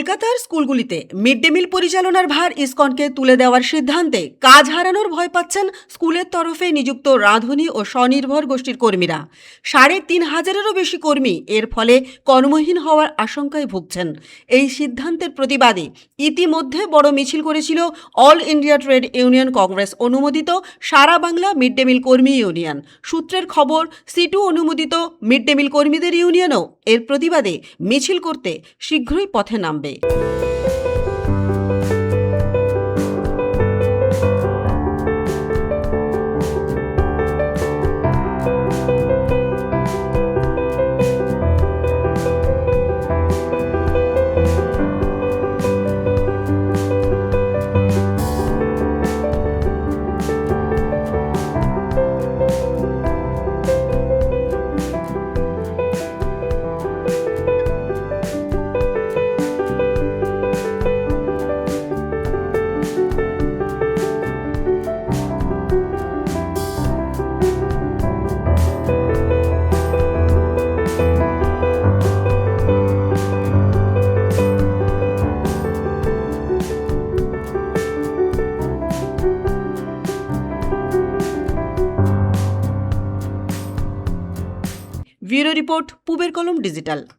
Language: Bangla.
কলকাতার স্কুলগুলিতে মিড ডে মিল পরিচালনার ভার ইসকনকে তুলে দেওয়ার সিদ্ধান্তে কাজ হারানোর ভয় পাচ্ছেন স্কুলের তরফে নিযুক্ত রাঁধুনি ও স্বনির্ভর গোষ্ঠীর কর্মীরা। ৩,৫০০-এরও বেশি কর্মী এর ফলে কর্মহীন হওয়ার আশঙ্কায় ভুগছেন। এই সিদ্ধান্তের প্রতিবাদে ইতিমধ্যে বড় মিছিল করেছিল all India trade union Congress অনুমোদিত সারা বাংলা মিড ডে মিল কর্মী ইউনিয়ন। সূত্রের খবর, সিটু অনুমোদিত মিড ডে মিল কর্মীদের ইউনিয়নও এর প্রতিবাদে মিছিল করতে শীঘ্রই পথে নামবে। ব্যুরো রিপোর্ট, পূবের কলম ডিজিটাল।